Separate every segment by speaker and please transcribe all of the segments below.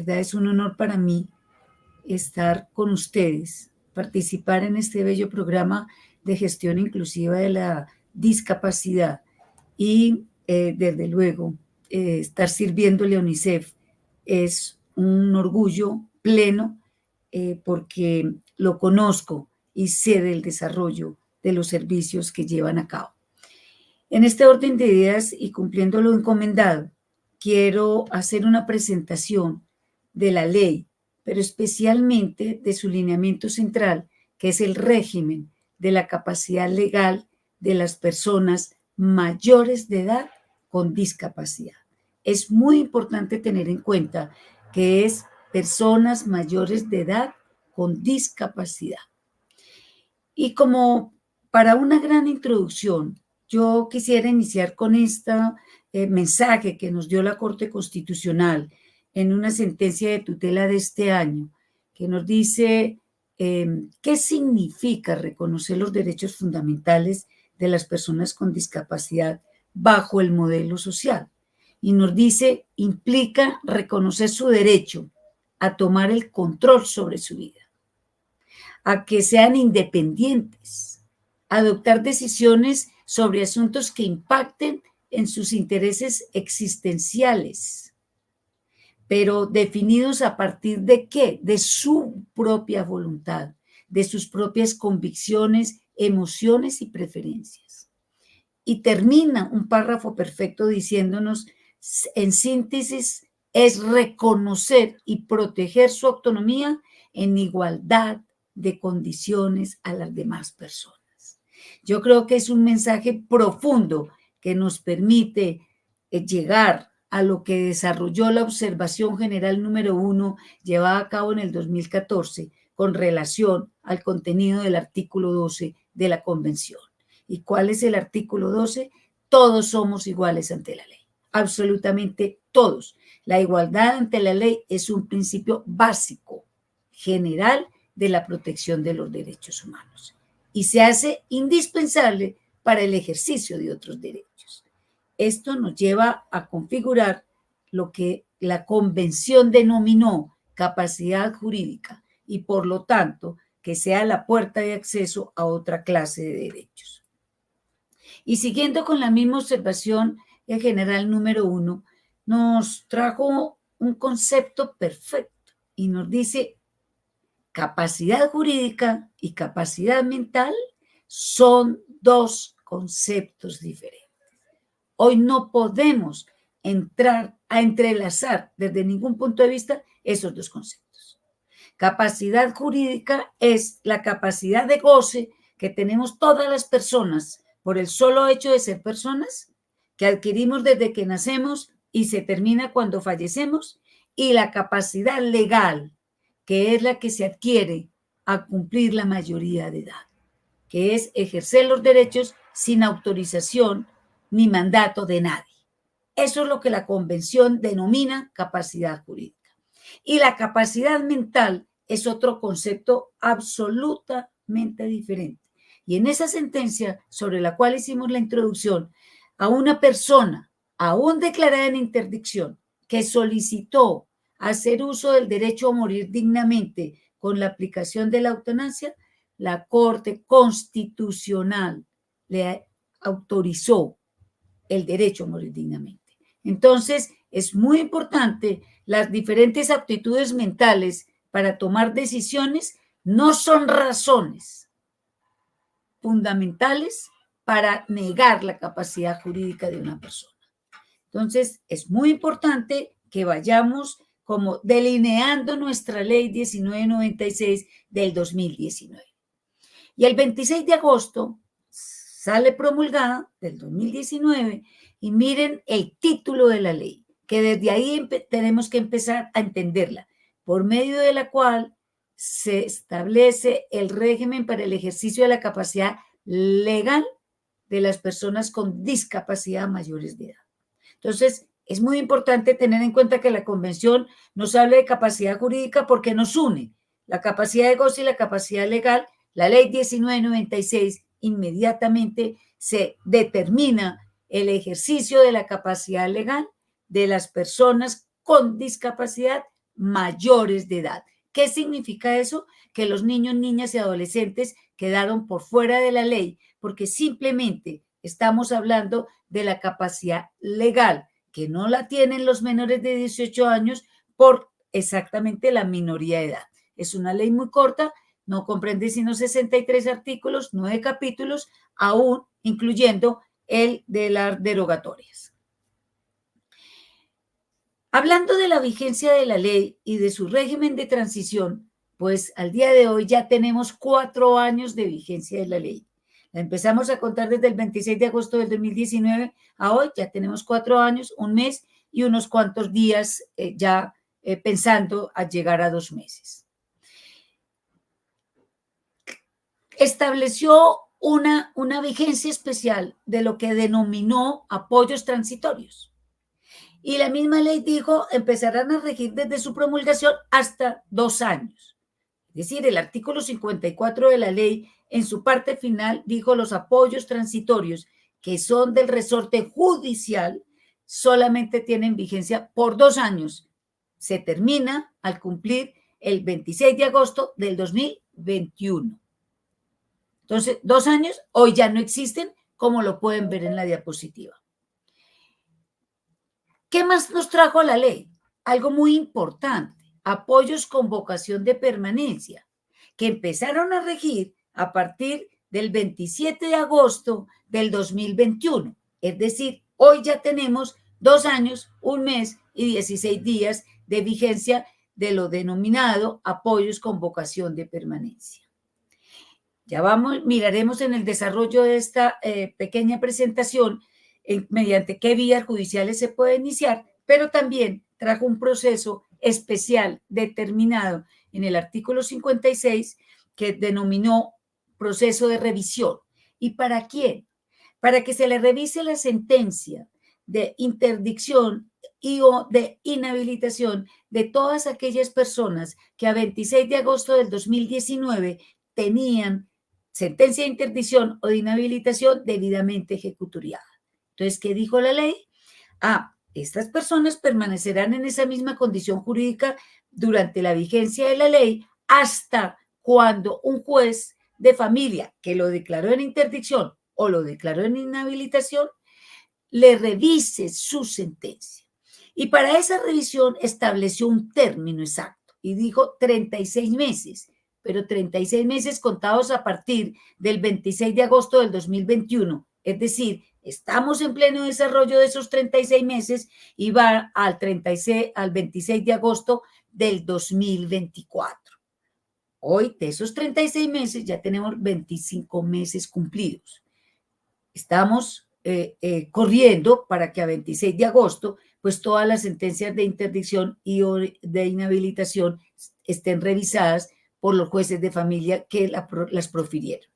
Speaker 1: verdad es un honor para mí estar con ustedes, participar en este bello programa de gestión inclusiva de la discapacidad y, desde luego, estar sirviéndole a UNICEF es un orgullo pleno, porque lo conozco y sé del desarrollo de los servicios que llevan a cabo. En este orden de ideas y cumpliendo lo encomendado, quiero hacer una presentación de la ley, pero especialmente de su lineamiento central, que es el régimen de la capacidad legal de las personas mayores de edad con discapacidad. Es muy importante tener en cuenta que es personas mayores de edad con discapacidad. Y como para una gran introducción, yo quisiera iniciar con este mensaje que nos dio la Corte Constitucional en una sentencia de tutela de este año, que nos dice qué significa reconocer los derechos fundamentales de las personas con discapacidad bajo el modelo social. Y nos dice, implica reconocer su derecho a tomar el control sobre su vida, a que sean independientes, a adoptar decisiones sobre asuntos que impacten en sus intereses existenciales, pero definidos a partir de ¿qué? De su propia voluntad, de sus propias convicciones, emociones y preferencias. Y termina un párrafo perfecto diciéndonos, en síntesis, es reconocer y proteger su autonomía en igualdad de condiciones a las demás personas. Yo creo que es un mensaje profundo que nos permite llegar a lo que desarrolló la observación general número 1 llevada a cabo en el 2014 con relación al contenido del artículo 12 de la Convención. ¿Y cuál es el artículo 12? Todos somos iguales ante la ley, absolutamente todos. La igualdad ante la ley es un principio básico, general, de la protección de los derechos humanos y se hace indispensable para el ejercicio de otros derechos. Esto nos lleva a configurar lo que la Convención denominó capacidad jurídica y, por lo tanto, que sea la puerta de acceso a otra clase de derechos. Y siguiendo con la misma observación, el general número 1 nos trajo un concepto perfecto y nos dice: capacidad jurídica y capacidad mental son dos conceptos diferentes. Hoy no podemos entrar a entrelazar desde ningún punto de vista esos dos conceptos. Capacidad jurídica es la capacidad de goce que tenemos todas las personas por el solo hecho de ser personas, que adquirimos desde que nacemos y se termina cuando fallecemos, y la capacidad legal, que es la que se adquiere a cumplir la mayoría de edad, que es ejercer los derechos sin autorización ni mandato de nadie. Eso es lo que la Convención denomina capacidad jurídica. Y la capacidad mental es otro concepto absolutamente diferente. Y en esa sentencia sobre la cual hicimos la introducción, a una persona, aún declarada en interdicción, que solicitó hacer uso del derecho a morir dignamente con la aplicación de la eutanasia, la Corte Constitucional le autorizó el derecho a morir dignamente. Entonces, es muy importante las diferentes aptitudes mentales para tomar decisiones, no son razones fundamentales para negar la capacidad jurídica de una persona. Entonces, es muy importante que vayamos como delineando nuestra ley 1996 del 2019. Y el 26 de agosto sale promulgada del 2019 y miren el título de la ley, que desde ahí tenemos que empezar a entenderla, por medio de la cual se establece el régimen para el ejercicio de la capacidad legal de las personas con discapacidad mayores de edad. Entonces, es muy importante tener en cuenta que la Convención nos habla de capacidad jurídica porque nos une la capacidad de goce y la capacidad legal. La ley 1996 inmediatamente se determina el ejercicio de la capacidad legal de las personas con discapacidad mayores de edad. ¿Qué significa eso? Que los niños, niñas y adolescentes quedaron por fuera de la ley porque simplemente estamos hablando de la capacidad legal, que no la tienen los menores de 18 años por exactamente la minoría de edad. Es una ley muy corta, no comprende sino 63 artículos, 9 capítulos, aún incluyendo el de las derogatorias. Hablando de la vigencia de la ley y de su régimen de transición, pues al día de hoy ya tenemos 4 años de vigencia de la ley. La empezamos a contar desde el 26 de agosto del 2019 a hoy, ya tenemos 4 años, un mes y unos cuantos días pensando a llegar a 2 meses. Estableció una vigencia especial de lo que denominó apoyos transitorios. Y la misma ley dijo, empezarán a regir desde su promulgación hasta 2 años. Es decir, el artículo 54 de la ley, en su parte final, dijo los apoyos transitorios, que son del resorte judicial, solamente tienen vigencia por 2 años. Se termina al cumplir el 26 de agosto del 2021. Entonces, 2 años hoy ya no existen, como lo pueden ver en la diapositiva. ¿Qué más nos trajo la ley? Algo muy importante, apoyos con vocación de permanencia, que empezaron a regir a partir del 27 de agosto del 2021. Es decir, hoy ya tenemos 2 años, 1 mes y 16 días de vigencia de lo denominado apoyos con vocación de permanencia. Ya miraremos en el desarrollo de esta pequeña presentación mediante qué vías judiciales se puede iniciar, pero también trajo un proceso especial determinado en el artículo 56 que denominó proceso de revisión. ¿Y para quién? Para que se le revise la sentencia de interdicción y o de inhabilitación de todas aquellas personas que a 26 de agosto del 2019 tenían sentencia de interdicción o de inhabilitación debidamente ejecutoriada. Entonces, ¿qué dijo la ley? Estas personas permanecerán en esa misma condición jurídica durante la vigencia de la ley hasta cuando un juez de familia que lo declaró en interdicción o lo declaró en inhabilitación le revise su sentencia. Y para esa revisión estableció un término exacto y dijo 36 meses, pero 36 meses contados a partir del 26 de agosto del 2021. Es decir, estamos en pleno desarrollo de esos 36 meses y va al 26 de agosto del 2024. Hoy, de esos 36 meses, ya tenemos 25 meses cumplidos. Estamos corriendo para que a 26 de agosto, pues todas las sentencias de interdicción y de inhabilitación estén revisadas por los jueces de familia que las profirieron.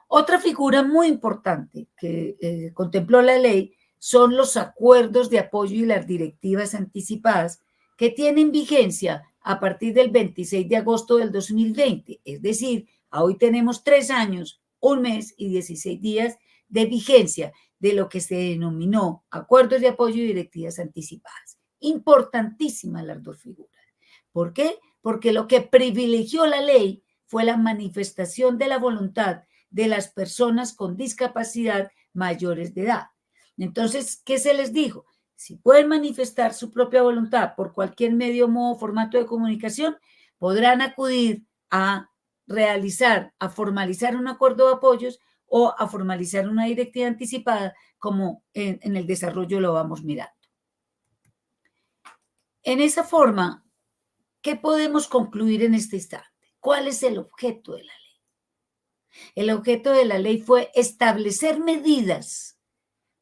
Speaker 1: Otra figura muy importante que contempló la ley son los acuerdos de apoyo y las directivas anticipadas que tienen vigencia a partir del 26 de agosto del 2020. Es decir, hoy tenemos 3 años, 1 mes y 16 días de vigencia de lo que se denominó acuerdos de apoyo y directivas anticipadas. Importantísimas las 2 figuras. ¿Por qué? Porque lo que privilegió la ley fue la manifestación de la voluntad de las personas con discapacidad mayores de edad. Entonces, ¿qué se les dijo? Si pueden manifestar su propia voluntad por cualquier medio, modo, formato de comunicación, podrán acudir a realizar, a formalizar un acuerdo de apoyos o a formalizar una directiva anticipada, como en el desarrollo lo vamos mirando. En esa forma, ¿qué podemos concluir en este instante? ¿Cuál es el objeto de la ley? El objeto de la ley fue establecer medidas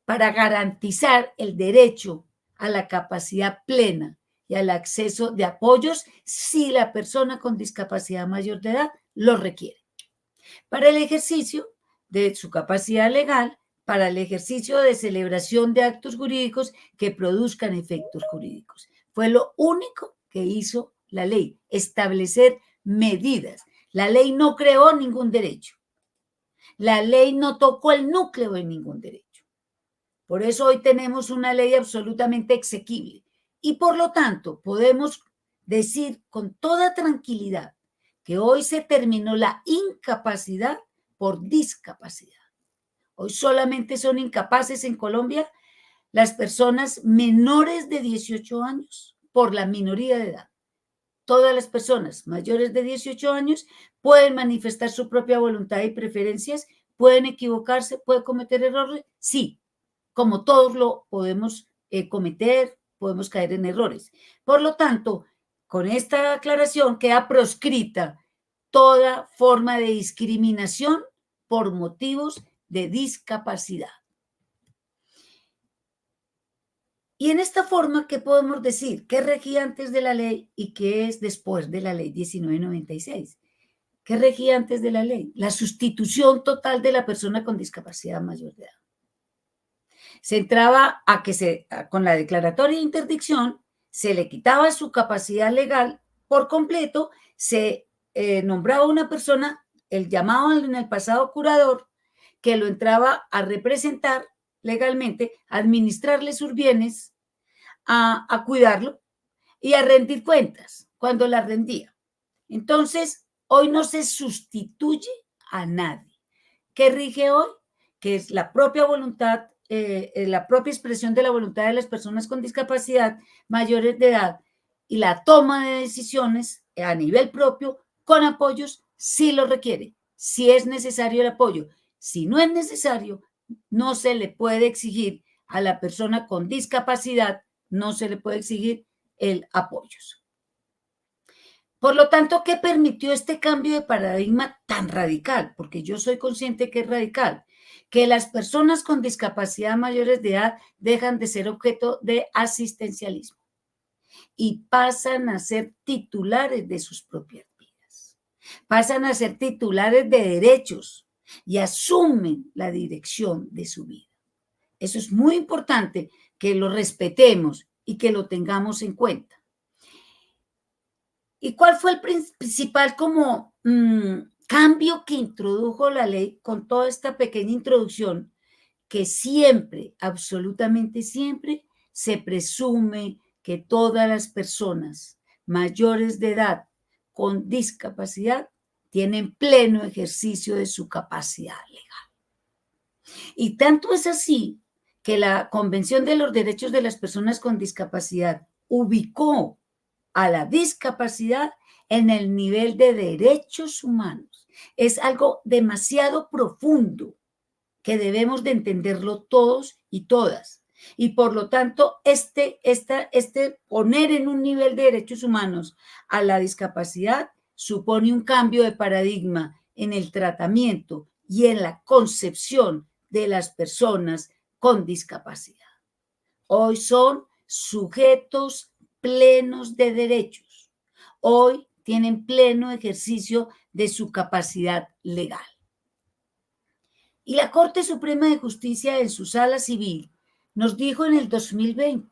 Speaker 1: para garantizar el derecho a la capacidad plena y al acceso de apoyos si la persona con discapacidad mayor de edad lo requiere, para el ejercicio de su capacidad legal, para el ejercicio de celebración de actos jurídicos que produzcan efectos jurídicos. Fue lo único que hizo la ley, establecer medidas. La ley no creó ningún derecho. La ley no tocó el núcleo de ningún derecho. Por eso hoy tenemos una ley absolutamente exequible y por lo tanto podemos decir con toda tranquilidad que hoy se terminó la incapacidad por discapacidad. Hoy solamente son incapaces en Colombia las personas menores de 18 años por la minoría de edad. Todas las personas mayores de 18 años pueden manifestar su propia voluntad y preferencias, pueden equivocarse, pueden cometer errores, sí, como todos lo podemos cometer, podemos caer en errores. Por lo tanto, con esta aclaración queda proscrita toda forma de discriminación por motivos de discapacidad. Y en esta forma, ¿qué podemos decir? ¿Qué regía antes de la ley y qué es después de la ley 1996? ¿Qué regía antes de la ley? La sustitución total de la persona con discapacidad mayor de edad. Se entraba a que con la declaratoria de interdicción se le quitaba su capacidad legal por completo, se nombraba una persona, el llamado en el pasado curador, que lo entraba a representar legalmente, a administrarle sus bienes, a cuidarlo y a rendir cuentas cuando las rendía. Entonces, hoy no se sustituye a nadie. ¿Qué rige hoy? Que es la propia voluntad, la propia expresión de la voluntad de las personas con discapacidad mayores de edad y la toma de decisiones a nivel propio con apoyos si lo requiere, si es necesario el apoyo. Si no es necesario, no se le puede exigir a la persona con discapacidad, no se le puede exigir el apoyo. Por lo tanto, ¿qué permitió este cambio de paradigma tan radical? Porque yo soy consciente que es radical, que las personas con discapacidad mayores de edad dejan de ser objeto de asistencialismo y pasan a ser titulares de sus propias vidas, pasan a ser titulares de derechos y asumen la dirección de su vida. Eso es muy importante que lo respetemos y que lo tengamos en cuenta. ¿Y cuál fue el principal cambio que introdujo la ley con toda esta pequeña introducción? Que siempre, absolutamente siempre, se presume que todas las personas mayores de edad con discapacidad tienen pleno ejercicio de su capacidad legal. Y tanto es así que la Convención de los Derechos de las Personas con Discapacidad ubicó a la discapacidad en el nivel de derechos humanos. Es algo demasiado profundo que debemos de entenderlo todos y todas. Y por lo tanto, este poner en un nivel de derechos humanos a la discapacidad supone un cambio de paradigma en el tratamiento y en la concepción de las personas con discapacidad. Hoy son sujetos plenos de derechos. Hoy tienen pleno ejercicio de su capacidad legal. Y la Corte Suprema de Justicia en su sala civil nos dijo en el 2020,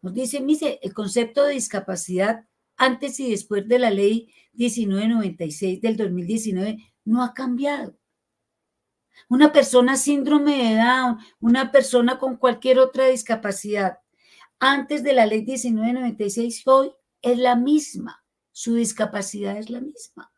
Speaker 1: nos dice, mire, el concepto de discapacidad antes y después de la ley 1996 del 2019 no ha cambiado. Una persona síndrome de Down, una persona con cualquier otra discapacidad, antes de la ley 1996, hoy es la misma. Su discapacidad es la misma.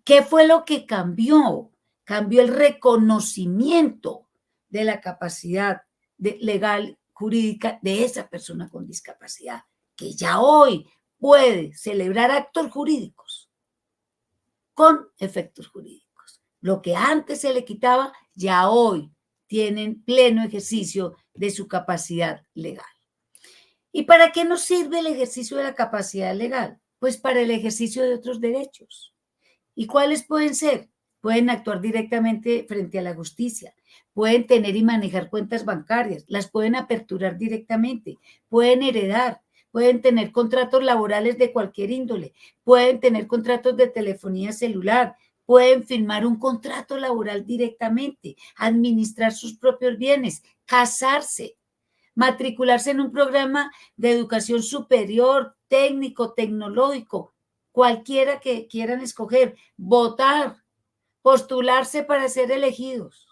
Speaker 1: ¿Qué fue lo que cambió? Cambió el reconocimiento de la capacidad legal, jurídica de esa persona con discapacidad, que ya hoy puede celebrar actos jurídicos con efectos jurídicos. Lo que antes se le quitaba, ya hoy tienen pleno ejercicio de su capacidad legal. ¿Y para qué nos sirve el ejercicio de la capacidad legal? Pues para el ejercicio de otros derechos. ¿Y cuáles pueden ser? Pueden actuar directamente frente a la justicia, pueden tener y manejar cuentas bancarias, las pueden aperturar directamente, pueden heredar, pueden tener contratos laborales de cualquier índole, pueden tener contratos de telefonía celular, pueden firmar un contrato laboral directamente, administrar sus propios bienes, casarse, matricularse en un programa de educación superior, técnico, tecnológico, cualquiera que quieran escoger, votar, postularse para ser elegidos.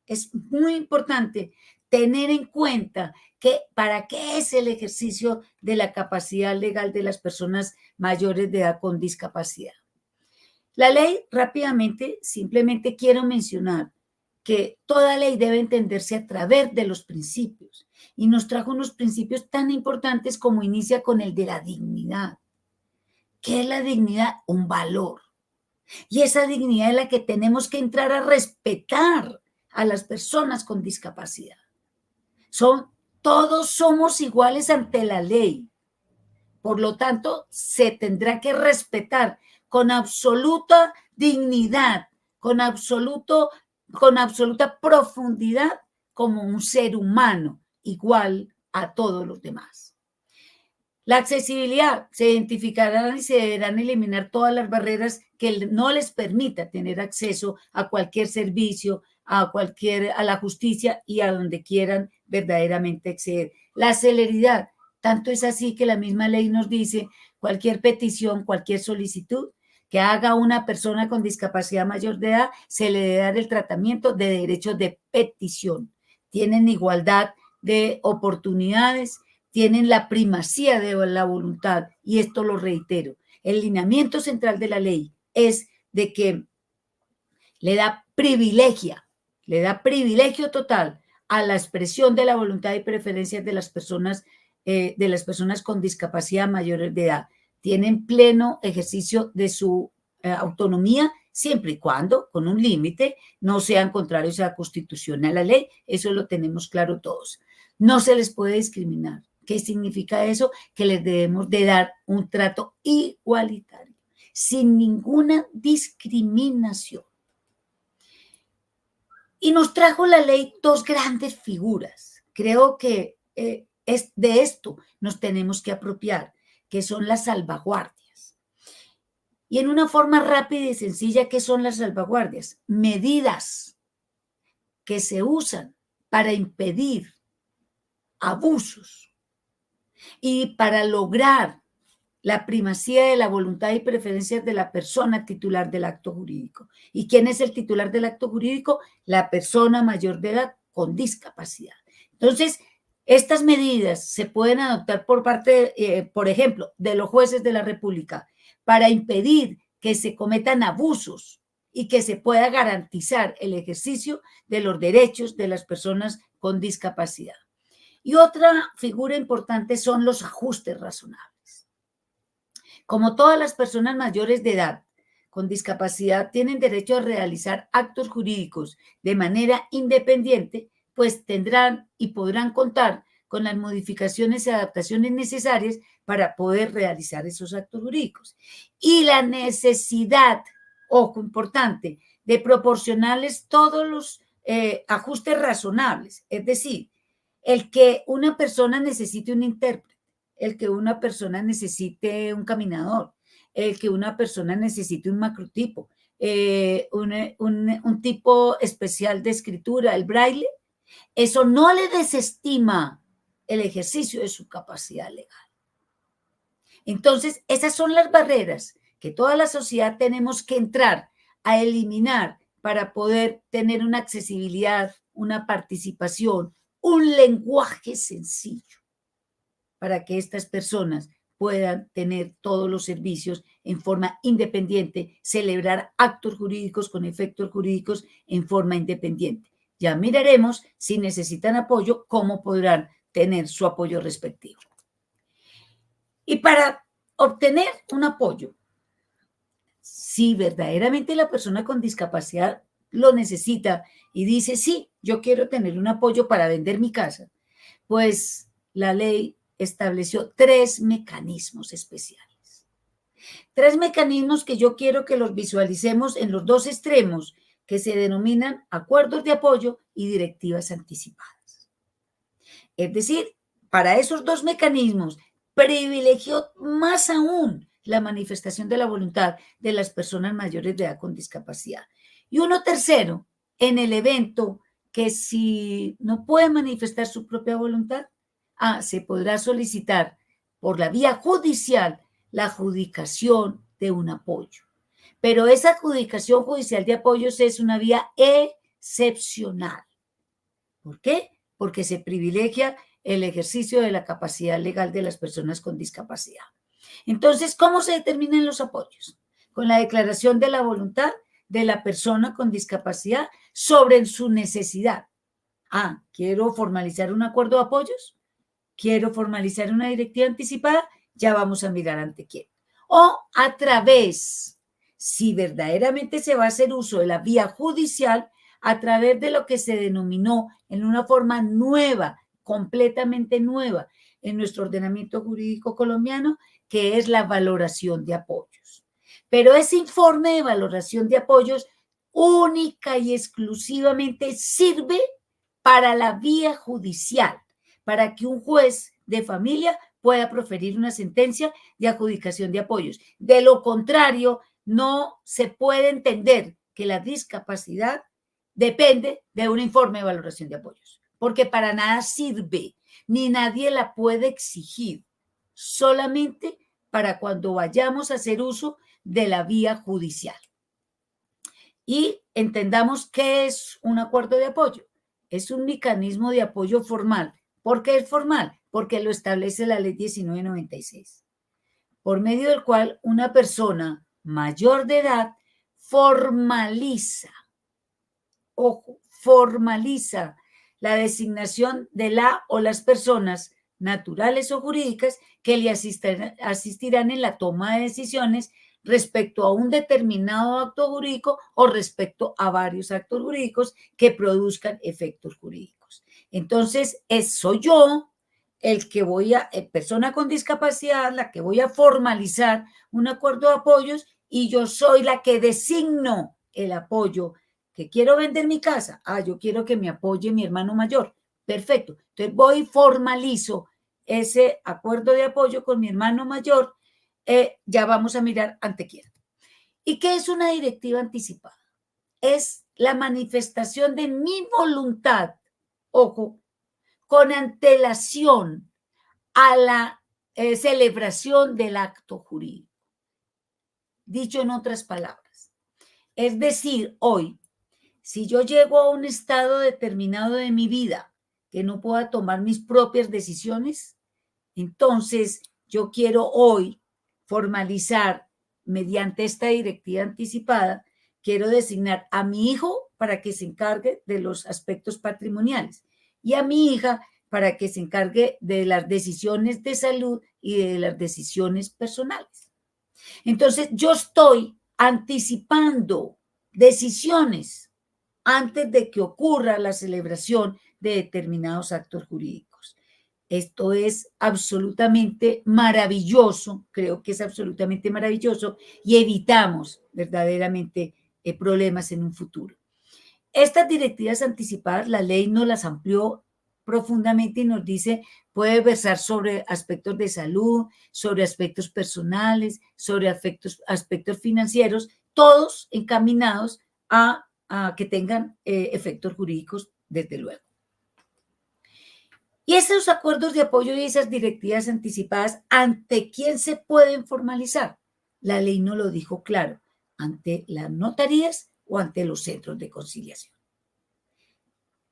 Speaker 1: Es muy importante tener en cuenta que para qué es el ejercicio de la capacidad legal de las personas mayores de edad con discapacidad. La ley, rápidamente, simplemente quiero mencionar que toda ley debe entenderse a través de los principios y nos trajo unos principios tan importantes como inicia con el de la dignidad. ¿Qué es la dignidad? Un valor. Y esa dignidad es la que tenemos que entrar a respetar a las personas con discapacidad. Todos somos iguales ante la ley. Por lo tanto, se tendrá que respetar con absoluta dignidad, con absoluta profundidad, como un ser humano igual a todos los demás. La accesibilidad, se identificarán y se deberán eliminar todas las barreras que no les permita tener acceso a cualquier servicio, a la justicia y a donde quieran verdaderamente acceder. La celeridad, tanto es así que la misma ley nos dice cualquier petición, cualquier solicitud que haga una persona con discapacidad mayor de edad, se le debe dar el tratamiento de derechos de petición. Tienen igualdad de oportunidades, tienen la primacía de la voluntad, y esto lo reitero. El lineamiento central de la ley es de que le da privilegio total a la expresión de la voluntad y preferencias de las personas con discapacidad mayores de edad. Tienen pleno ejercicio de su autonomía, siempre y cuando, con un límite, no sean contrarios a la Constitución, a la ley. Eso lo tenemos claro todos. No se les puede discriminar. ¿Qué significa eso? Que les debemos de dar un trato igualitario, sin ninguna discriminación. Y nos trajo la ley dos grandes figuras. Creo que de esto nos tenemos que apropiar, que son las salvaguardias. Y en una forma rápida y sencilla, ¿qué son las salvaguardias? Medidas que se usan para impedir abusos y para lograr la primacía de la voluntad y preferencias de la persona titular del acto jurídico. ¿Y quién es el titular del acto jurídico? La persona mayor de edad con discapacidad. Entonces, estas medidas se pueden adoptar por parte, por ejemplo, de los jueces de la República para impedir que se cometan abusos y que se pueda garantizar el ejercicio de los derechos de las personas con discapacidad. Y otra figura importante son los ajustes razonables. Como todas las personas mayores de edad con discapacidad tienen derecho a realizar actos jurídicos de manera independiente, pues tendrán y podrán contar con las modificaciones y adaptaciones necesarias para poder realizar esos actos jurídicos. Y la necesidad, ojo importante, de proporcionarles todos los ajustes razonables, es decir, el que una persona necesite un intérprete, el que una persona necesite un caminador, el que una persona necesite un macrotipo, un tipo especial de escritura, el braille, eso no le desestima el ejercicio de su capacidad legal. Entonces, esas son las barreras que toda la sociedad tenemos que entrar a eliminar para poder tener una accesibilidad, una participación, un lenguaje sencillo para que estas personas puedan tener todos los servicios en forma independiente, celebrar actos jurídicos con efectos jurídicos en forma independiente. Ya miraremos si necesitan apoyo, cómo podrán tener su apoyo respectivo. Y para obtener un apoyo, si verdaderamente la persona con discapacidad lo necesita y dice, sí, yo quiero tener un apoyo para vender mi casa, pues la ley estableció 3 mecanismos especiales. 3 mecanismos que yo quiero que los visualicemos en los dos extremos, que se denominan acuerdos de apoyo y directivas anticipadas. Es decir, para esos 2 mecanismos, privilegió más aún la manifestación de la voluntad de las personas mayores de edad con discapacidad. Y uno tercero, en el evento que si no puede manifestar su propia voluntad, se podrá solicitar por la vía judicial la adjudicación de un apoyo. Pero esa adjudicación judicial de apoyos es una vía excepcional. ¿Por qué? porque se privilegia el ejercicio de la capacidad legal de las personas con discapacidad. Entonces, ¿cómo se determinan los apoyos? Con la declaración de la voluntad de la persona con discapacidad sobre su necesidad. Ah, quiero formalizar un acuerdo de apoyos, quiero formalizar una directiva anticipada, ya vamos a mirar ante quién. O a través, si verdaderamente se va a hacer uso de la vía judicial, a través de lo que se denominó en una forma nueva, completamente nueva en nuestro ordenamiento jurídico colombiano, que es la valoración de apoyos. Pero ese informe de valoración de apoyos única y exclusivamente sirve para la vía judicial, para que un juez de familia pueda proferir una sentencia de adjudicación de apoyos. De lo contrario, no se puede entender que la discapacidad depende de un informe de valoración de apoyos, porque para nada sirve, ni nadie la puede exigir, solamente para cuando vayamos a hacer uso de la vía judicial. Y entendamos qué es un acuerdo de apoyo. Es un mecanismo de apoyo formal. ¿Por qué es formal? Porque lo establece la ley 1996, por medio del cual una persona mayor de edad formaliza la designación de la o las personas naturales o jurídicas que le asistirán en la toma de decisiones respecto a un determinado acto jurídico o respecto a varios actos jurídicos que produzcan efectos jurídicos. Entonces, soy yo el que persona con discapacidad, la que voy a formalizar un acuerdo de apoyos y yo soy la que designo el apoyo. Que quiero vender mi casa, yo quiero que me apoye mi hermano mayor, perfecto, entonces voy y formalizo ese acuerdo de apoyo con mi hermano mayor, ya vamos a mirar ante quién. ¿Y qué es una directiva anticipada? Es la manifestación de mi voluntad, ojo, con antelación a la celebración del acto jurídico. Dicho en otras palabras, es decir, hoy, si yo llego a un estado determinado de mi vida que no pueda tomar mis propias decisiones, entonces yo quiero hoy formalizar mediante esta directiva anticipada, quiero designar a mi hijo para que se encargue de los aspectos patrimoniales y a mi hija para que se encargue de las decisiones de salud y de las decisiones personales. Entonces yo estoy anticipando decisiones antes de que ocurra la celebración de determinados actos jurídicos. Esto es absolutamente maravilloso, creo que es absolutamente maravilloso y evitamos verdaderamente problemas en un futuro. Estas directivas anticipadas, la ley nos las amplió profundamente y nos dice, puede versar sobre aspectos de salud, sobre aspectos personales, sobre aspectos financieros, todos encaminados a que tengan efectos jurídicos, desde luego. Y esos acuerdos de apoyo y esas directivas anticipadas, ¿ante quién se pueden formalizar? La ley no lo dijo claro, ante las notarías o ante los centros de conciliación.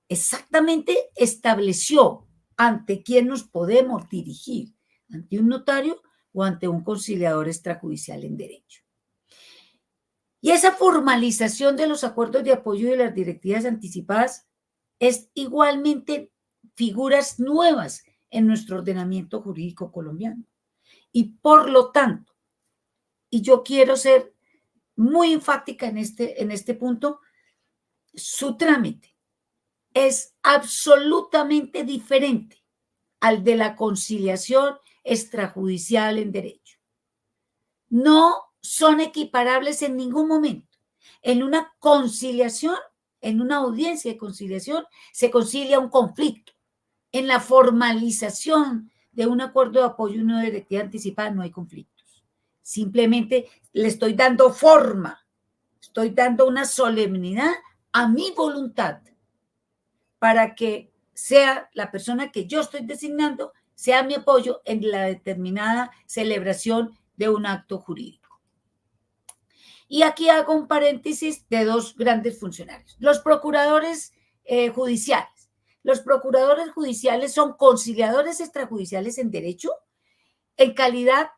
Speaker 1: Exactamente estableció ante quién nos podemos dirigir, ante un notario o ante un conciliador extrajudicial en derecho. Y esa formalización de los acuerdos de apoyo y de las directivas anticipadas es igualmente figuras nuevas en nuestro ordenamiento jurídico colombiano. Y por lo tanto, y yo quiero ser muy enfática en este punto, su trámite es absolutamente diferente al de la conciliación extrajudicial en derecho. No son equiparables en ningún momento. En una conciliación, en una audiencia de conciliación, se concilia un conflicto. En la formalización de un acuerdo de apoyo y una directiva anticipada no hay conflictos. Simplemente le estoy dando forma, estoy dando una solemnidad a mi voluntad para que sea la persona que yo estoy designando, sea mi apoyo en la determinada celebración de un acto jurídico. Y aquí hago un paréntesis de dos grandes funcionarios. Los procuradores judiciales Los procuradores judiciales son conciliadores extrajudiciales en derecho en calidad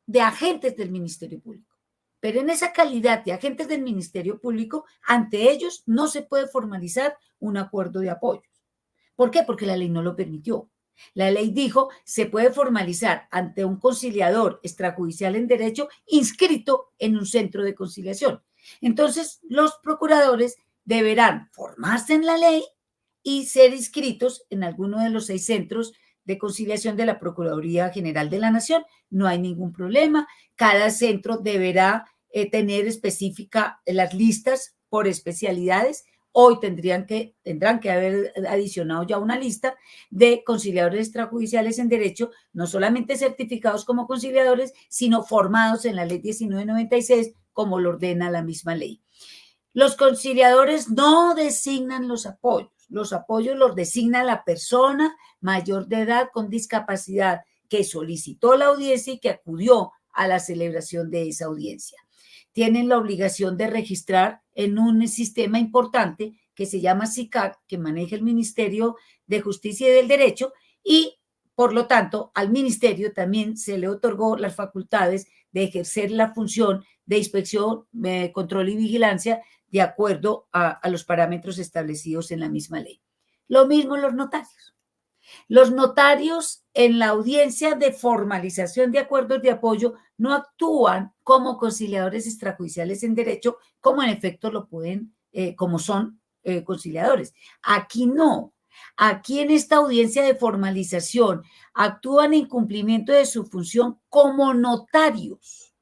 Speaker 1: de agentes del Ministerio Público. Pero en esa calidad de agentes del Ministerio Público, ante ellos no se puede formalizar un acuerdo de apoyo. ¿Por qué? Porque la ley no lo permitió. La ley dijo, se puede formalizar ante un conciliador extrajudicial en derecho inscrito en un centro de conciliación. Entonces, los procuradores deberán formarse en la ley y ser inscritos en alguno de los 6 centros de conciliación de la Procuraduría General de la Nación. No hay ningún problema. Cada centro deberá tener específica las listas por especialidades. Hoy tendrán que haber adicionado ya una lista de conciliadores extrajudiciales en derecho, no solamente certificados como conciliadores, sino formados en la ley 1996, como lo ordena la misma ley. Los conciliadores no designan los apoyos los designa la persona mayor de edad con discapacidad que solicitó la audiencia y que acudió a la celebración de esa audiencia. Tienen la obligación de registrar en un sistema importante que se llama SICAC, que maneja el Ministerio de Justicia y del Derecho, y por lo tanto al Ministerio también se le otorgó las facultades de ejercer la función de inspección, control y vigilancia de acuerdo a los parámetros establecidos en la misma ley. Lo mismo los notarios. Los notarios en la audiencia de formalización de acuerdos de apoyo no actúan como conciliadores extrajudiciales en derecho, como en efecto lo pueden, como son conciliadores. Aquí no. Aquí en esta audiencia de formalización actúan en cumplimiento de su función como notarios.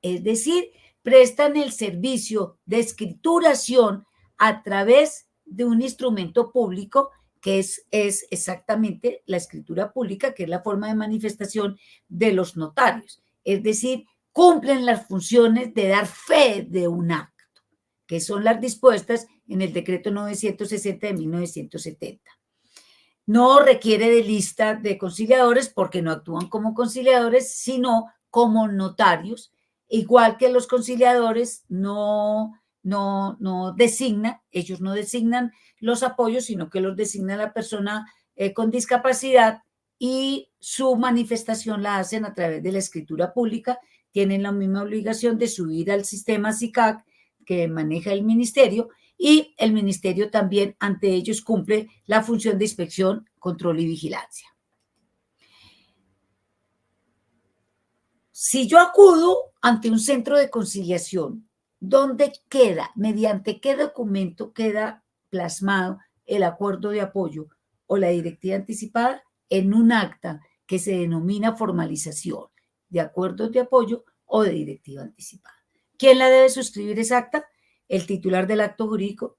Speaker 1: Es decir, prestan el servicio de escrituración a través de un instrumento público que es exactamente la escritura pública, que es la forma de manifestación de los notarios. Es decir, cumplen las funciones de dar fe de un acto, que son las dispuestas en el decreto 960 de 1970. No requiere de lista de conciliadores porque no actúan como conciliadores, sino como notarios, igual que los conciliadores no designan, ellos no designan los apoyos, sino que los designa la persona con discapacidad y su manifestación la hacen a través de la escritura pública. Tienen la misma obligación de subir al sistema SICAC que maneja el ministerio y el ministerio también ante ellos cumple la función de inspección, control y vigilancia. Si yo acudo ante un centro de conciliación, ¿dónde queda, mediante qué documento queda plasmado el acuerdo de apoyo o la directiva anticipada? En un acta que se denomina formalización de acuerdos de apoyo o de directiva anticipada. ¿Quién la debe suscribir esa acta? El titular del acto jurídico,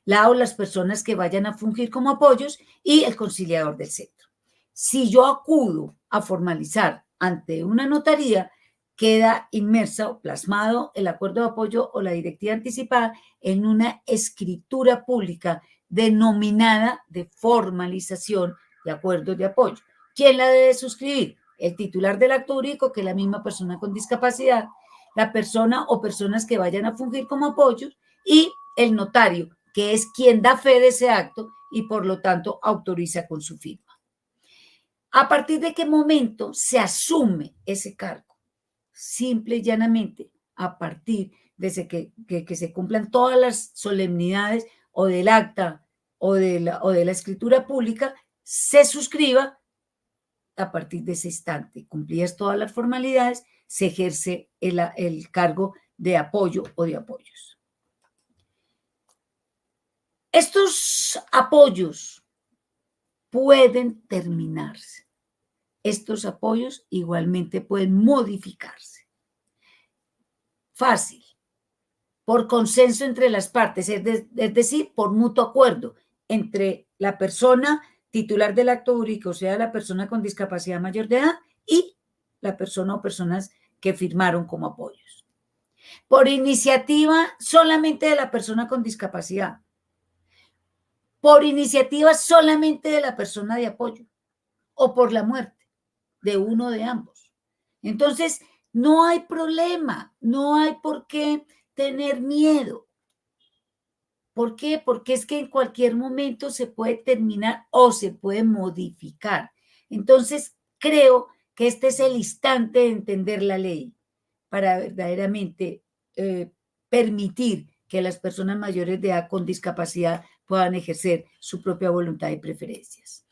Speaker 1: la o las personas que vayan a fungir como apoyos y el conciliador del centro. Si yo acudo a formalizar ante una notaría, queda inmersa o plasmado el acuerdo de apoyo o la directiva anticipada en una escritura pública denominada de formalización de acuerdos de apoyo. ¿Quién la debe suscribir? El titular del acto jurídico, que es la misma persona con discapacidad, la persona o personas que vayan a fungir como apoyos y el notario, que es quien da fe de ese acto y por lo tanto autoriza con su firma. ¿A partir de qué momento se asume ese cargo? Simple y llanamente a partir de que se cumplan todas las solemnidades o del acta o de la escritura pública, se suscriba. A partir de ese instante, cumplidas todas las formalidades, se ejerce el cargo de apoyo o de apoyos. Estos apoyos pueden terminarse. Estos apoyos igualmente pueden modificarse. Fácil. Por consenso entre las partes, es decir, por mutuo acuerdo entre la persona titular del acto jurídico, o sea, la persona con discapacidad mayor de edad y la persona o personas que firmaron como apoyos. Por iniciativa solamente de la persona con discapacidad. Por iniciativa solamente de la persona de apoyo o por la muerte de uno de ambos. Entonces, no hay problema, no hay por qué tener miedo. ¿Por qué? Porque es que en cualquier momento se puede terminar o se puede modificar. Entonces, creo que este es el instante de entender la ley para verdaderamente permitir que las personas mayores de edad con discapacidad puedan ejercer su propia voluntad y preferencias.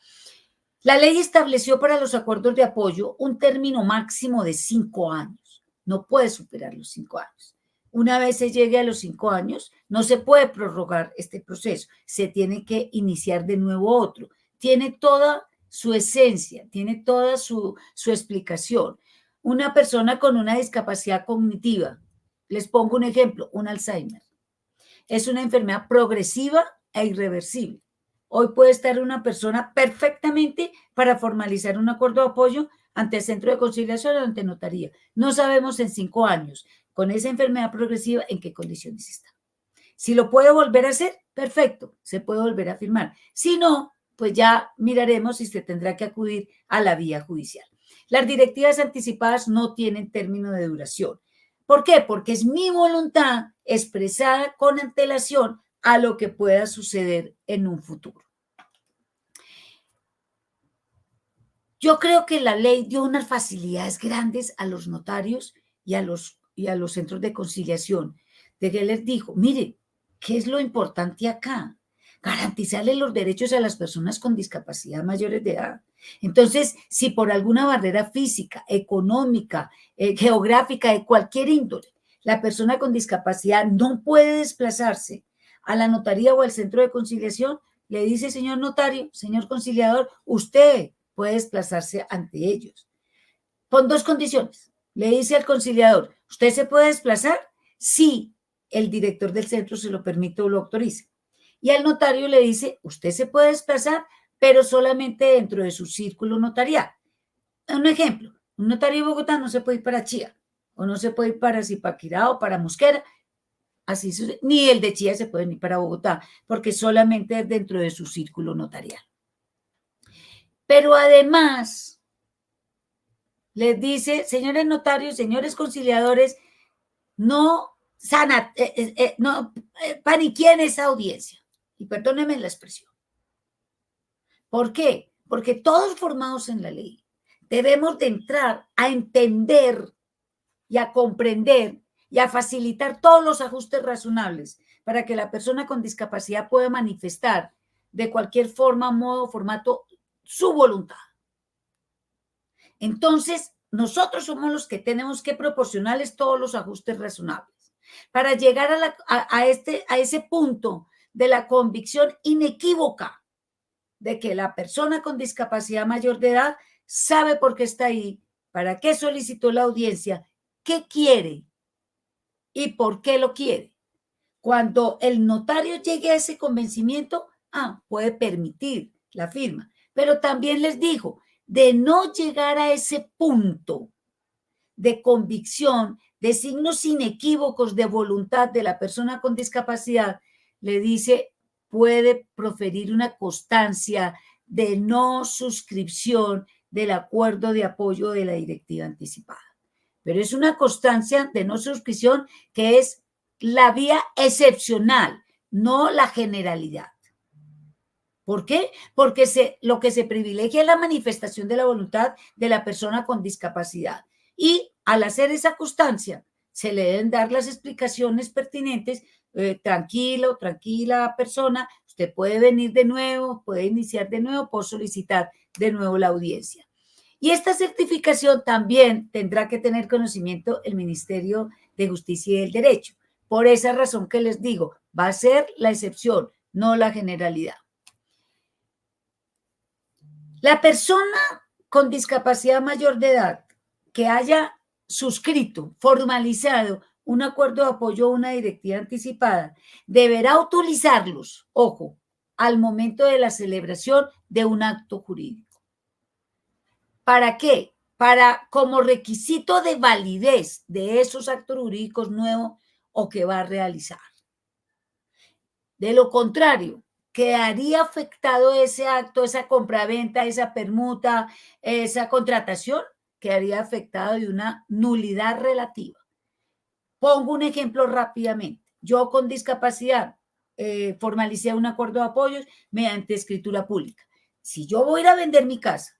Speaker 1: La ley estableció para los acuerdos de apoyo un término máximo de 5 años. No puede superar los 5 años. Una vez se llegue a los 5 años, no se puede prorrogar este proceso. Se tiene que iniciar de nuevo otro. Tiene toda su esencia, tiene toda su explicación. Una persona con una discapacidad cognitiva, les pongo un ejemplo, un Alzheimer. Es una enfermedad progresiva e irreversible. Hoy puede estar una persona perfectamente para formalizar un acuerdo de apoyo ante el centro de conciliación o ante notaría. No sabemos en 5 años con esa enfermedad progresiva en qué condiciones está. Si lo puede volver a hacer, perfecto, se puede volver a firmar. Si no, pues ya miraremos si se tendrá que acudir a la vía judicial. Las directivas anticipadas no tienen término de duración. ¿Por qué? Porque es mi voluntad expresada con antelación a lo que pueda suceder en un futuro. Yo creo que la ley dio unas facilidades grandes a los notarios y a los centros de conciliación. De que les dijo, mire, ¿qué es lo importante acá? Garantizarle los derechos a las personas con discapacidad mayores de edad. Entonces, si por alguna barrera física, económica, geográfica, de cualquier índole, la persona con discapacidad no puede desplazarse a la notaría o al centro de conciliación, le dice, señor notario, señor conciliador, usted puede desplazarse ante ellos. Con 2 condiciones. Le dice al conciliador, ¿usted se puede desplazar? Sí, el director del centro se lo permite o lo autoriza. Y al notario le dice, usted se puede desplazar, pero solamente dentro de su círculo notarial. Un ejemplo, un notario de Bogotá no se puede ir para Chía, o no se puede ir para Zipaquirá o para Mosquera, así ni el de Chía se puede ir para Bogotá, porque solamente es dentro de su círculo notarial. Pero además, les dice, señores notarios, señores conciliadores, no paniqueen esa audiencia. Y perdónenme la expresión. ¿Por qué? Porque todos formados en la ley debemos de entrar a entender y a comprender y a facilitar todos los ajustes razonables para que la persona con discapacidad pueda manifestar de cualquier forma, modo, formato, su voluntad. Entonces, nosotros somos los que tenemos que proporcionarles todos los ajustes razonables para llegar a ese punto de la convicción inequívoca de que la persona con discapacidad mayor de edad sabe por qué está ahí, para qué solicitó la audiencia, qué quiere y por qué lo quiere. Cuando el notario llegue a ese convencimiento, puede permitir la firma. Pero también les digo, de no llegar a ese punto de convicción, de signos inequívocos de voluntad de la persona con discapacidad, le dice, puede proferir una constancia de no suscripción del acuerdo de apoyo de la directiva anticipada. Pero es una constancia de no suscripción que es la vía excepcional, no la generalidad. ¿Por qué? Porque lo que se privilegia es la manifestación de la voluntad de la persona con discapacidad. Y al hacer esa constancia, se le deben dar las explicaciones pertinentes. Tranquilo, tranquila persona, usted puede venir de nuevo, puede iniciar de nuevo, por solicitar de nuevo la audiencia. Y esta certificación también tendrá que tener conocimiento el Ministerio de Justicia y del Derecho. Por esa razón que les digo, va a ser la excepción, no la generalidad. La persona con discapacidad mayor de edad que haya suscrito, formalizado un acuerdo de apoyo a una directiva anticipada, deberá utilizarlos, ojo, al momento de la celebración de un acto jurídico. ¿Para qué? Para como requisito de validez de esos actos jurídicos nuevos o que va a realizar. De lo contrario, quedaría afectado ese acto, esa compraventa, esa permuta, esa contratación, quedaría afectado de una nulidad relativa. Pongo un ejemplo rápidamente. Yo con discapacidad formalicé un acuerdo de apoyos mediante escritura pública. Si yo voy a ir a vender mi casa,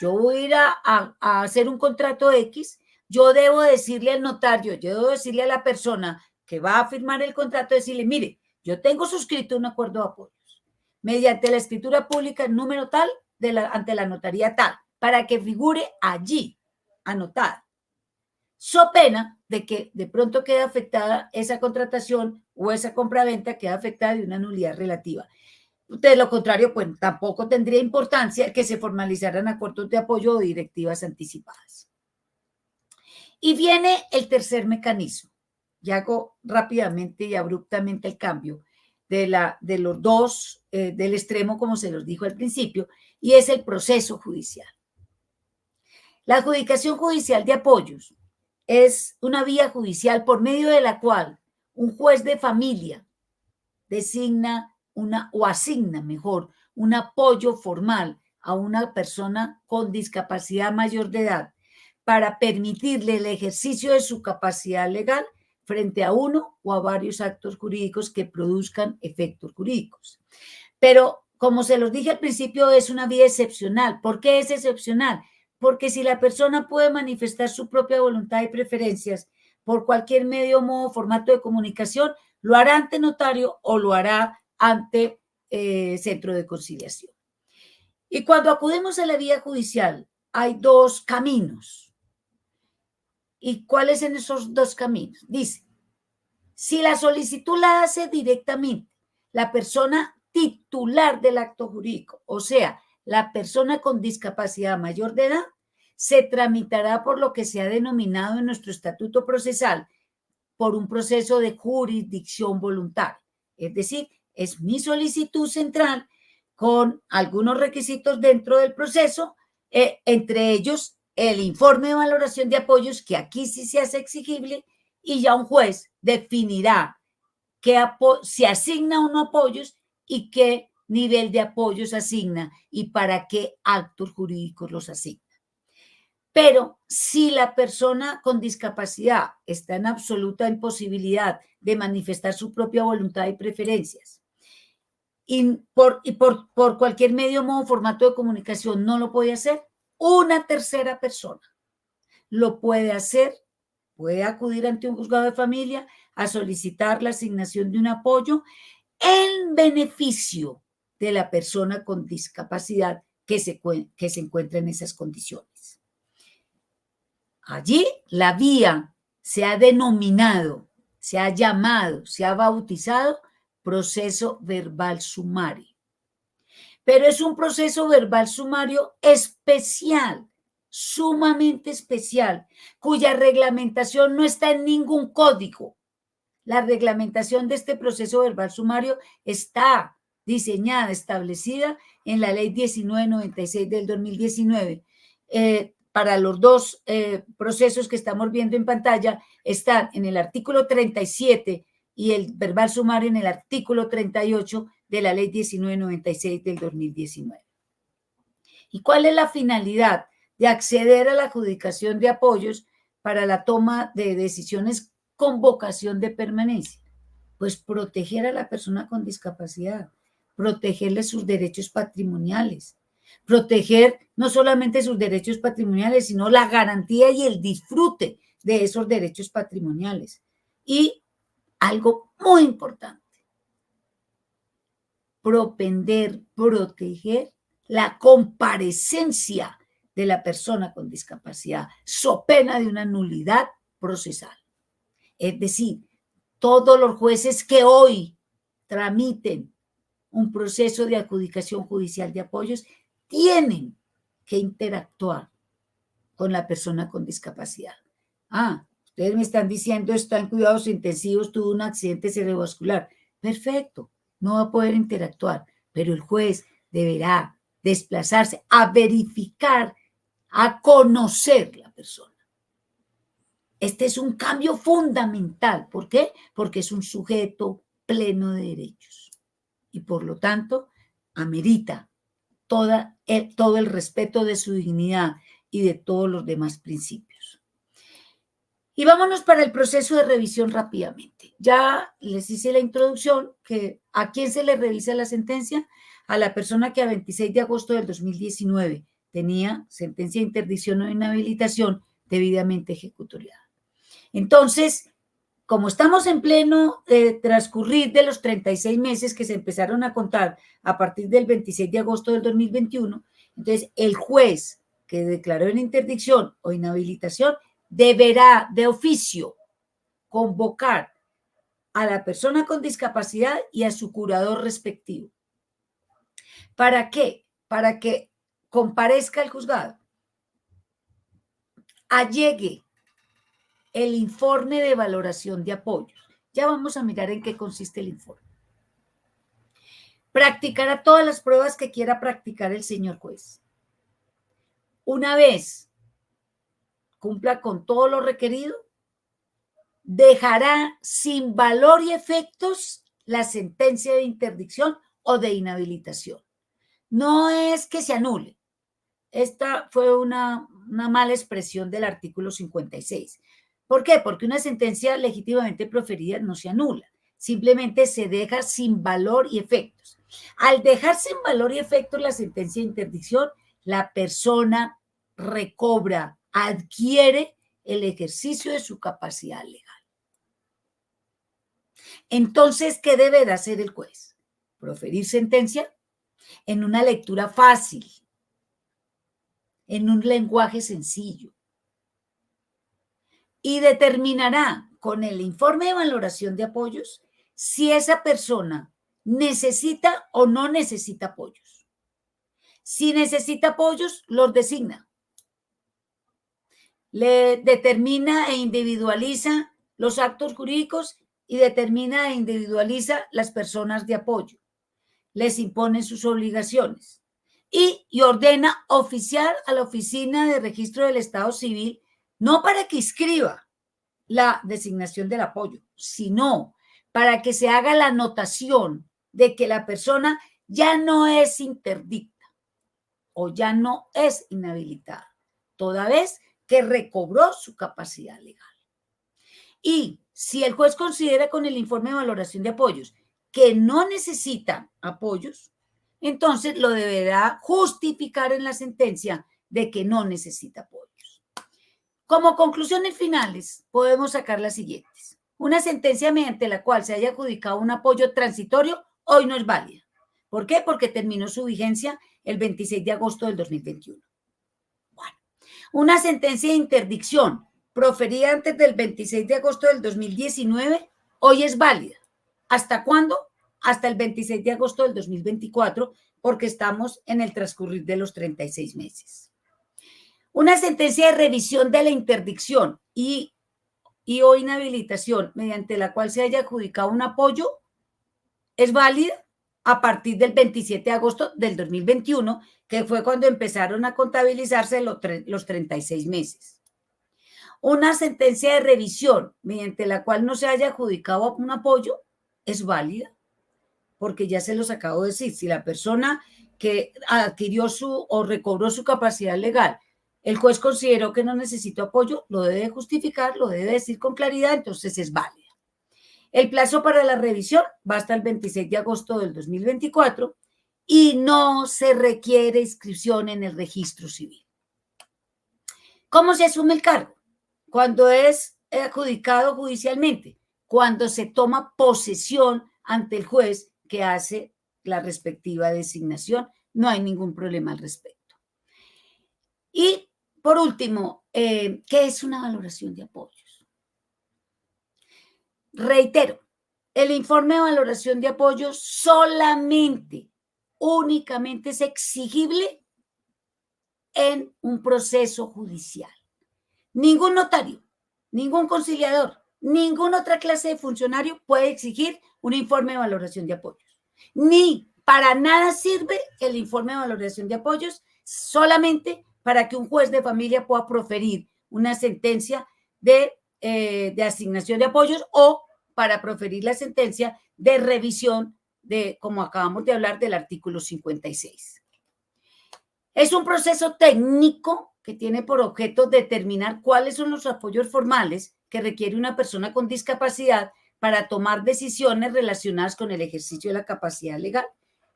Speaker 1: yo voy a ir a hacer un contrato X, yo debo decirle al notario, yo debo decirle a la persona que va a firmar el contrato, decirle, mire, yo tengo suscrito un acuerdo de apoyos mediante la escritura pública número tal ante la notaría tal, para que figure allí, anotado. So pena de que de pronto quede afectada esa contratación o esa compraventa queda afectada de una nulidad relativa. De lo contrario, pues tampoco tendría importancia que se formalizaran acuerdos de apoyo o directivas anticipadas. Y viene el tercer mecanismo. Y hago rápidamente y abruptamente el cambio de los dos, del extremo, como se los dijo al principio, y es el proceso judicial. La adjudicación judicial de apoyos es una vía judicial por medio de la cual un juez de familia designa o asigna mejor un apoyo formal a una persona con discapacidad mayor de edad para permitirle el ejercicio de su capacidad legal frente a uno o a varios actos jurídicos que produzcan efectos jurídicos. Pero, como se los dije al principio, es una vía excepcional. ¿Por qué es excepcional? Porque si la persona puede manifestar su propia voluntad y preferencias por cualquier medio, modo, formato de comunicación, lo hará ante notario o lo hará ante centro de conciliación. Y cuando acudimos a la vía judicial, hay dos caminos. ¿Y cuáles son esos dos caminos? Dice, si la solicitud la hace directamente la persona titular del acto jurídico, o sea, la persona con discapacidad mayor de edad, se tramitará por lo que se ha denominado en nuestro estatuto procesal por un proceso de jurisdicción voluntaria. Es decir, es mi solicitud central con algunos requisitos dentro del proceso, entre ellos el informe de valoración de apoyos, que aquí sí se hace exigible, y ya un juez definirá si asigna o no apoyos y qué nivel de apoyos asigna y para qué actos jurídicos los asigna. Pero si la persona con discapacidad está en absoluta imposibilidad de manifestar su propia voluntad y preferencias y por cualquier medio, modo, formato de comunicación no lo puede hacer, una tercera persona lo puede hacer, puede acudir ante un juzgado de familia a solicitar la asignación de un apoyo en beneficio de la persona con discapacidad que se encuentra en esas condiciones. Allí la vía se ha denominado, se ha llamado, se ha bautizado proceso verbal sumario. Pero es un proceso verbal sumario especial, sumamente especial, cuya reglamentación no está en ningún código. La reglamentación de este proceso verbal sumario está diseñada, establecida en la Ley 1996 del 2019. Para los dos procesos que estamos viendo en pantalla, están en el artículo 37 y el verbal sumario en el artículo 38 de la Ley 1996 del 2019. ¿Y cuál es la finalidad de acceder a la adjudicación de apoyos para la toma de decisiones con vocación de permanencia? Pues proteger a la persona con discapacidad, protegerle sus derechos patrimoniales, proteger no solamente sus derechos patrimoniales, sino la garantía y el disfrute de esos derechos patrimoniales. Y algo muy importante, proteger la comparecencia de la persona con discapacidad, so pena de una nulidad procesal. Es decir, todos los jueces que hoy tramiten un proceso de adjudicación judicial de apoyos tienen que interactuar con la persona con discapacidad. Ustedes me están diciendo, está en cuidados intensivos, tuvo un accidente cerebrovascular. Perfecto, no va a poder interactuar, pero el juez deberá desplazarse a verificar, a conocer la persona. Este es un cambio fundamental. ¿Por qué? Porque es un sujeto pleno de derechos y por lo tanto amerita todo el respeto de su dignidad y de todos los demás principios. Y vámonos para el proceso de revisión rápidamente. Ya les hice la introducción que a quién se le revisa la sentencia, a la persona que a 26 de agosto del 2019 tenía sentencia de interdicción o inhabilitación debidamente ejecutoriada. Entonces, como estamos en pleno transcurrir de los 36 meses que se empezaron a contar a partir del 26 de agosto del 2021, entonces el juez que declaró en interdicción o inhabilitación deberá de oficio convocar a la persona con discapacidad y a su curador respectivo. ¿Para qué? Para que comparezca al juzgado, allegue el informe de valoración de apoyos. Ya vamos a mirar en qué consiste el informe. Practicará todas las pruebas que quiera practicar el señor juez. Una vez cumpla con todo lo requerido, dejará sin valor y efectos la sentencia de interdicción o de inhabilitación. No es que se anule. Esta fue una mala expresión del artículo 56. ¿Por qué? Porque una sentencia legítimamente proferida no se anula, simplemente se deja sin valor y efectos. Al dejar sin valor y efectos la sentencia de interdicción, la persona recobra, adquiere el ejercicio de su capacidad legal. Entonces, ¿qué debe de hacer el juez? Proferir sentencia en una lectura fácil, en un lenguaje sencillo, y determinará con el informe de valoración de apoyos si esa persona necesita o no necesita apoyos. Si necesita apoyos, los designa. Le determina e individualiza los actos jurídicos y determina e individualiza las personas de apoyo. Les impone sus obligaciones y ordena oficiar a la Oficina de Registro del Estado Civil, no para que inscriba la designación del apoyo, sino para que se haga la anotación de que la persona ya no es interdicta o ya no es inhabilitada, toda vez que recobró su capacidad legal. Y si el juez considera con el informe de valoración de apoyos que no necesita apoyos, entonces lo deberá justificar en la sentencia de que no necesita apoyos. Como conclusiones finales, podemos sacar las siguientes. Una sentencia mediante la cual se haya adjudicado un apoyo transitorio hoy no es válida. ¿Por qué? Porque terminó su vigencia el 26 de agosto del 2021. Bueno, una sentencia de interdicción proferida antes del 26 de agosto del 2019, hoy es válida. ¿Hasta cuándo? Hasta el 26 de agosto del 2024, porque estamos en el transcurrir de los 36 meses. Una sentencia de revisión de la interdicción y o inhabilitación mediante la cual se haya adjudicado un apoyo es válida a partir del 27 de agosto del 2021, que fue cuando empezaron a contabilizarse los 36 meses. Una sentencia de revisión mediante la cual no se haya adjudicado un apoyo es válida, porque ya se los acabo de decir, si la persona que adquirió o recobró su capacidad legal, el juez consideró que no necesitó apoyo, lo debe justificar, lo debe decir con claridad, entonces es válida. El plazo para la revisión va hasta el 26 de agosto del 2024 y no se requiere inscripción en el registro civil. ¿Cómo se asume el cargo? Cuando es adjudicado judicialmente, cuando se toma posesión ante el juez que hace la respectiva designación, no hay ningún problema al respecto. Y por último, ¿qué es una valoración de apoyos? Reitero, el informe de valoración de apoyos únicamente es exigible en un proceso judicial. Ningún notario, ningún conciliador, ninguna otra clase de funcionario puede exigir un informe de valoración de apoyos. Ni para nada sirve el informe de valoración de apoyos solamente para que un juez de familia pueda proferir una sentencia de asignación de apoyos o para proferir la sentencia de revisión de, como acabamos de hablar, del artículo 56. Es un proceso técnico que tiene por objeto determinar cuáles son los apoyos formales que requiere una persona con discapacidad para tomar decisiones relacionadas con el ejercicio de la capacidad legal.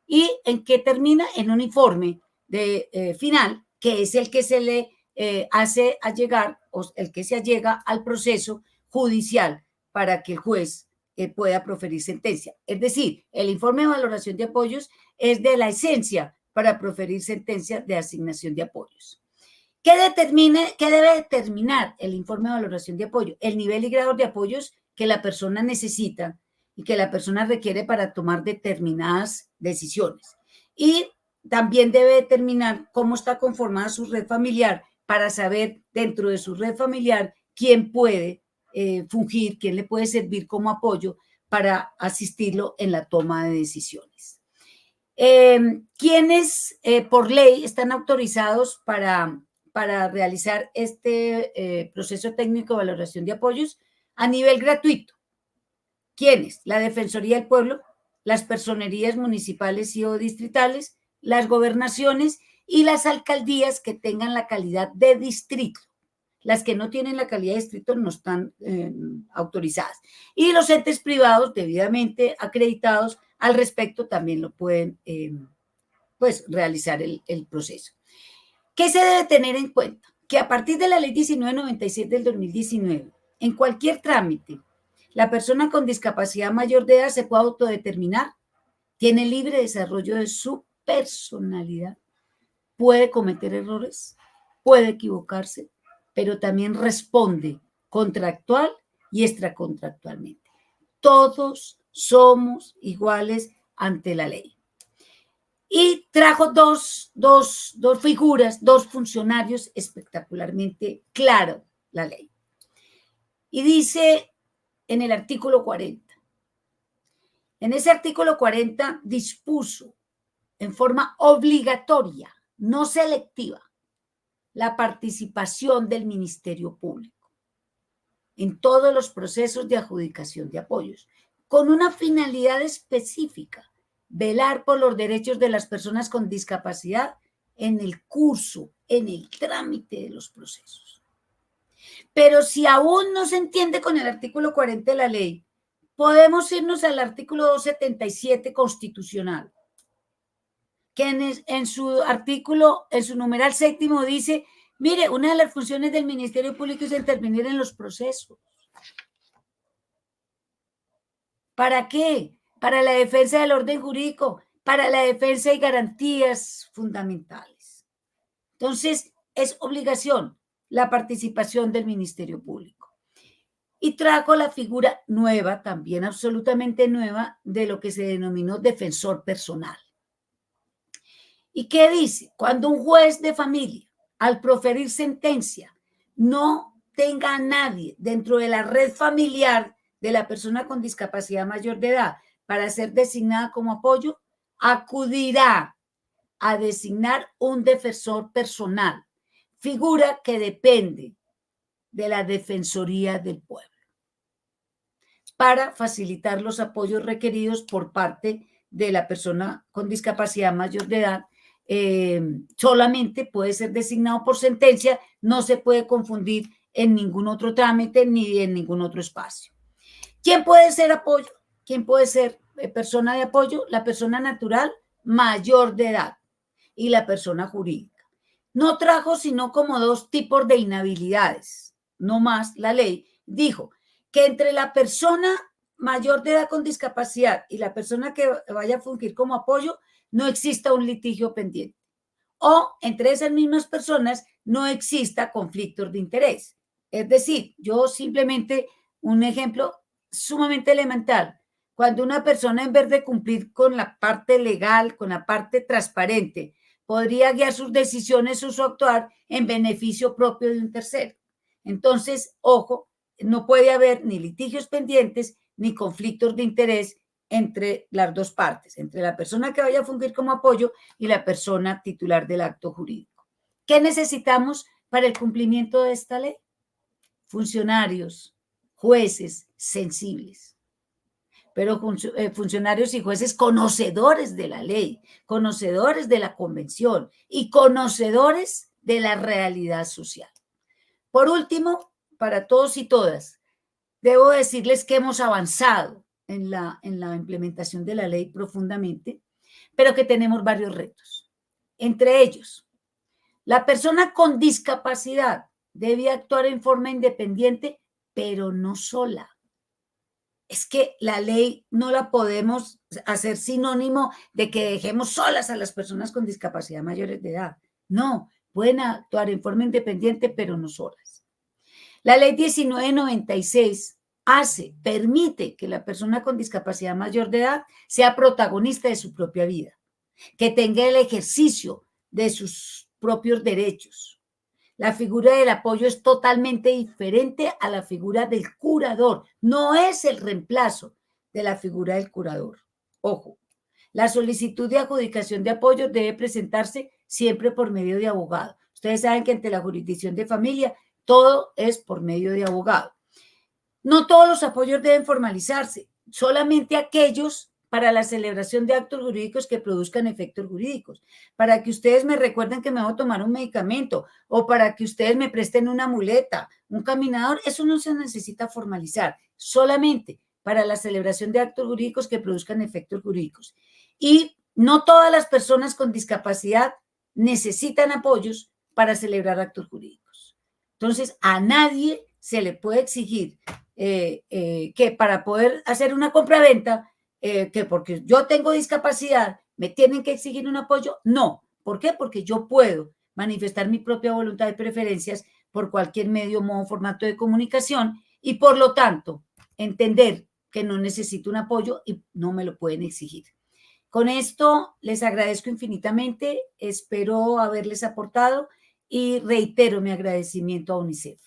Speaker 1: ¿Y en qué termina? En un informe final, que es el que se le hace allegar, o el que se allega al proceso judicial para que el juez pueda proferir sentencia. Es decir, el informe de valoración de apoyos es de la esencia para proferir sentencia de asignación de apoyos. ¿Qué debe determinar el informe de valoración de apoyo? El nivel y grado de apoyos que la persona necesita y que la persona requiere para tomar determinadas decisiones. Y también debe determinar cómo está conformada su red familiar para saber dentro de su red familiar quién puede fungir, quién le puede servir como apoyo para asistirlo en la toma de decisiones. ¿Quiénes por ley están autorizados para realizar este proceso técnico de valoración de apoyos a nivel gratuito? ¿Quiénes? La Defensoría del Pueblo, las personerías municipales y o distritales, las gobernaciones y las alcaldías que tengan la calidad de distrito. Las que no tienen la calidad de distrito no están autorizadas. Y los entes privados debidamente acreditados al respecto también lo pueden pues, realizar el proceso. ¿Qué se debe tener en cuenta? Que a partir de la ley 1997 del 2019, en cualquier trámite, la persona con discapacidad mayor de edad se puede autodeterminar, tiene libre desarrollo de su personalidad, puede cometer errores, puede equivocarse, pero también responde contractual y extracontractualmente. Todos somos iguales ante la ley. Y trajo dos figuras, dos funcionarios espectacularmente claro la ley. Y dice en el artículo 40, en ese artículo 40 dispuso en forma obligatoria, no selectiva, la participación del Ministerio Público en todos los procesos de adjudicación de apoyos, con una finalidad específica: velar por los derechos de las personas con discapacidad en el curso, en el trámite de los procesos. Pero si aún no se entiende con el artículo 40 de la ley, podemos irnos al artículo 277 constitucional, que en su artículo, en su numeral séptimo dice, mire, una de las funciones del Ministerio Público es intervenir en los procesos. ¿Para qué? Para la defensa del orden jurídico, para la defensa y garantías fundamentales. Entonces, es obligación la participación del Ministerio Público. Y trajo la figura nueva, también absolutamente nueva, de lo que se denominó defensor personal. ¿Y qué dice? Cuando un juez de familia, al proferir sentencia, no tenga a nadie dentro de la red familiar de la persona con discapacidad mayor de edad para ser designada como apoyo, acudirá a designar un defensor personal, figura que depende de la Defensoría del Pueblo, para facilitar los apoyos requeridos por parte de la persona con discapacidad mayor de edad. Solamente puede ser designado por sentencia, no se puede confundir en ningún otro trámite ni en ningún otro espacio. ¿Quién puede ser apoyo? ¿Quién puede ser persona de apoyo? La persona natural mayor de edad y la persona jurídica. No trajo sino como dos tipos de inhabilidades, no más. La ley dijo que entre la persona mayor de edad con discapacidad y la persona que vaya a fungir como apoyo no exista un litigio pendiente, o entre esas mismas personas no exista conflictos de interés. Es decir, yo simplemente, un ejemplo sumamente elemental, cuando una persona, en vez de cumplir con la parte legal, con la parte transparente, podría guiar sus decisiones o su actuar en beneficio propio de un tercero. Entonces, ojo, no puede haber ni litigios pendientes ni conflictos de interés entre las dos partes, entre la persona que vaya a fungir como apoyo y la persona titular del acto jurídico. ¿Qué necesitamos para el cumplimiento de esta ley? Funcionarios, jueces sensibles, pero funcionarios y jueces conocedores de la ley, conocedores de la convención y conocedores de la realidad social. Por último, para todos y todas, debo decirles que hemos avanzado en la implementación de la ley profundamente, pero que tenemos varios retos. Entre ellos, la persona con discapacidad debe actuar en forma independiente, pero no sola. Es que la ley no la podemos hacer sinónimo de que dejemos solas a las personas con discapacidad mayores de edad. No, pueden actuar en forma independiente, pero no solas. La ley 1996 permite que la persona con discapacidad mayor de edad sea protagonista de su propia vida, que tenga el ejercicio de sus propios derechos. La figura del apoyo es totalmente diferente a la figura del curador. No es el reemplazo de la figura del curador. Ojo, la solicitud de adjudicación de apoyo debe presentarse siempre por medio de abogado. Ustedes saben que ante la jurisdicción de familia todo es por medio de abogado. No todos los apoyos deben formalizarse, solamente aquellos para la celebración de actos jurídicos que produzcan efectos jurídicos, para que ustedes me recuerden que me voy a tomar un medicamento o para que ustedes me presten una muleta, un caminador, eso no se necesita formalizar, solamente para la celebración de actos jurídicos que produzcan efectos jurídicos. Y no todas las personas con discapacidad necesitan apoyos para celebrar actos jurídicos. Entonces, a nadie se le puede exigir que para poder hacer una compraventa, que porque yo tengo discapacidad, me tienen que exigir un apoyo. No. ¿Por qué? Porque yo puedo manifestar mi propia voluntad y preferencias por cualquier medio, modo, formato de comunicación y por lo tanto entender que no necesito un apoyo y no me lo pueden exigir. Con esto les agradezco infinitamente, espero haberles aportado y reitero mi agradecimiento a UNICEF.